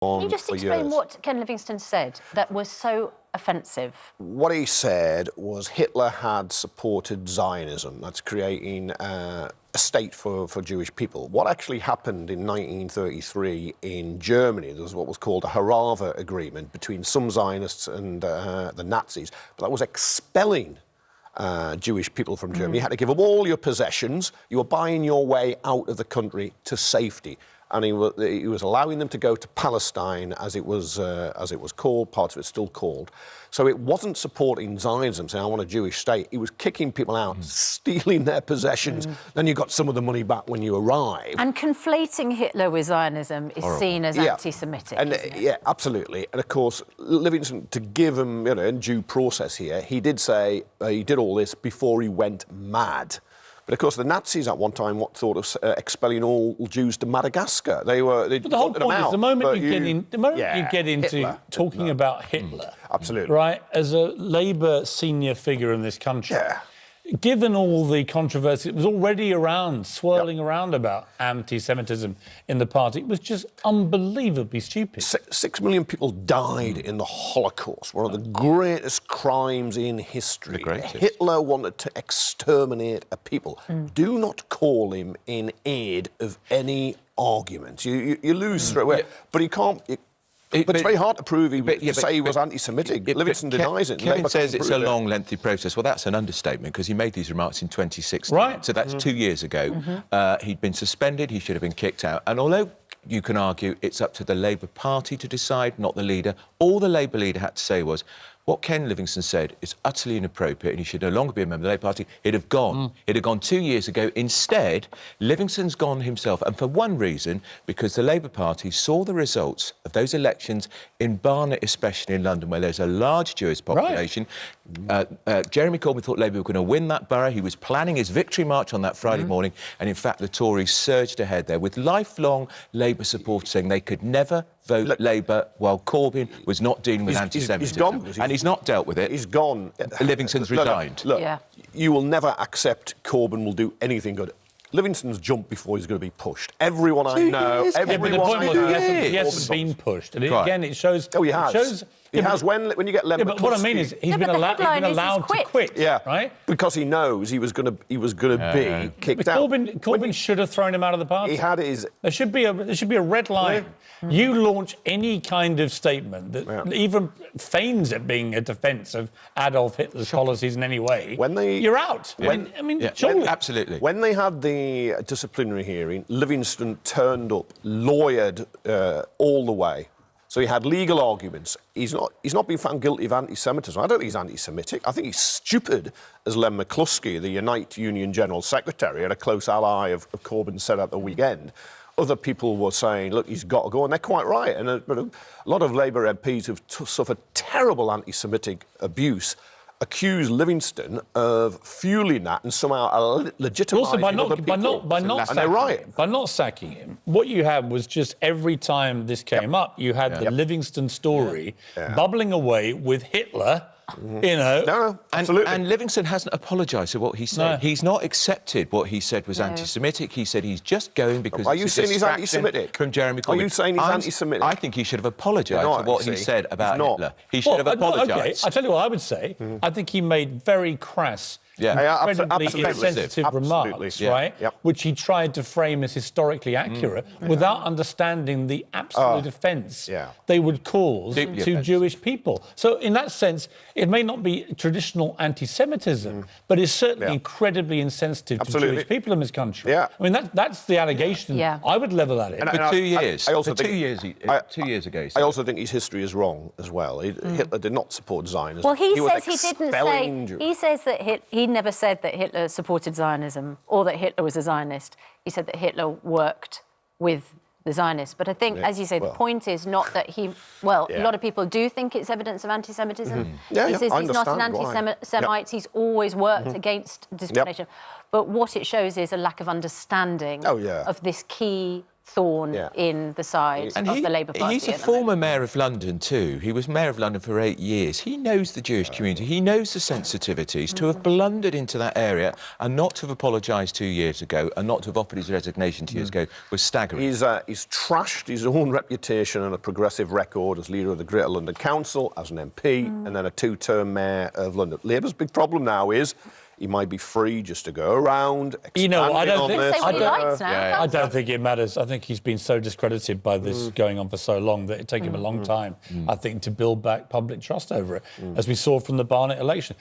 on. Can you just explain what Ken Livingstone said that was so offensive? What he said was Hitler had supported Zionism. That's creating a state for Jewish people. What actually happened in 1933 in Germany, there was what was called a Hanover Agreement between some Zionists and the Nazis, but that was expelling Jewish people from Germany. You had to give up all your possessions. You were buying your way out of the country to safety. And he was allowing them to go to Palestine, as it was called, parts of it still called. So it wasn't supporting Zionism, saying, I want a Jewish state. He was kicking people out, stealing their possessions. Then you got some of the money back when you arrived. And conflating Hitler with Zionism is seen as anti-Semitic, isn't it? Yeah, absolutely. And, of course, Livingstone, to give him, in due process here, he did say he did all this before he went mad. But, of course, the Nazis at one time thought of expelling all Jews to Madagascar. But the whole point is the moment you get into Hitler, talking about Hitler, absolutely, right, as a Labour senior figure in this country, given all the controversy that was already around, swirling around about anti-Semitism in the party, it was just unbelievably stupid. 6 million people died in the Holocaust, one of the greatest crimes in history. Hitler wanted to exterminate a people. Do not call him in aid of any argument. You lose straight away. But you can't... But it's very hard to prove he was anti-Semitic. Livingstone denies it. Kevin says it's a long, lengthy process. Well, that's an understatement, because he made these remarks in 2016. Right. So that's 2 years ago. He'd been suspended. He should have been kicked out. And although you can argue it's up to the Labour Party to decide, not the leader, all the Labour leader had to say was, what Ken Livingstone said is utterly inappropriate and he should no longer be a member of the Labour Party. He'd have gone. He'd have gone 2 years ago. Instead, Livingstone's gone himself, and for one reason, because the Labour Party saw the results of those elections in Barnet, especially in London, where there's a large Jewish population. Jeremy Corbyn thought Labour were going to win that borough. He was planning his victory march on that Friday morning, and in fact, the Tories surged ahead there with lifelong Labour supporters saying they could never vote Labour while Corbyn was not dealing with anti-Semitism. And he's not dealt with it. He's gone. Livingstone's resigned. Look, you will never accept Corbyn will do anything good. Livingstone's jumped before he's going to be pushed. Everyone I know... But the point was he hasn't been pushed. And again, it shows... Oh, he has. He has. When you get Len but what I mean is he's been allowed to quit. Right? Because he knows he was going to be kicked out. Corbyn should have thrown him out of the party. He had his... There should be a red line. You launch any kind of statement that even feigns it being a defence of Adolf Hitler's policies in any way, you're out. Surely. Absolutely. When they had the disciplinary hearing, Livingstone turned up, lawyered all the way. So he had legal arguments. He's not been found guilty of anti-Semitism. I don't think he's anti-Semitic. I think he's stupid, as Len McCluskey, the Unite Union General Secretary, and a close ally of Corbyn, said at the weekend. Other people were saying, look, he's got to go, and they're quite right. And but a lot of Labour MPs have suffered terrible anti-Semitic abuse, accused Livingstone of fueling that and somehow legitimising also by not sacking him, what you had was just every time this came up, you had the Livingstone story bubbling away with Hitler. Absolutely. And Livingstone hasn't apologised for what he said. He's not accepted what he said was anti-Semitic. He said he's just going because... Are you saying he's anti-Semitic? From Jeremy Corbyn. Are you saying he's anti-Semitic? I think he should have apologised for what he said about Hitler. He should have apologised. Okay, I tell you what I would say. I think he made very crass, incredibly insensitive remarks, right? Which he tried to frame as historically accurate without understanding the absolute offence they would cause to Jewish people. So in that sense, it may not be traditional anti-Semitism, but it's certainly incredibly insensitive to Jewish people in this country. I mean, that's the allegation I would level at it. For 2 years. I also think 2 years ago. I also think his history is wrong as well. Hitler did not support Zionism. Well, he says he didn't say... He says that he never said that Hitler supported Zionism or that Hitler was a Zionist. He said that Hitler worked with the Zionists. But I think, as you say, the point is not that he... Well, a lot of people do think it's evidence of anti-Semitism. He says he's not an anti-Semite. He's always worked against discrimination. But what it shows is a lack of understanding of this key thorn in the side of the Labour Party. He's a former mayor of London too. He was mayor of London for 8 years. He knows the Jewish community. He knows the sensitivities. To have blundered into that area and not to have apologised 2 years ago and not to have offered his resignation 2 years ago was staggering. He's trashed his own reputation and a progressive record as leader of the Greater London Council, as an MP, and then a 2-term mayor of London. Labour's big problem now is he might be free just to go around. I don't think I don't think it matters. I think he's been so discredited by this going on for so long that it'd take him a long time, I think, to build back public trust over it, as we saw from the Barnett election.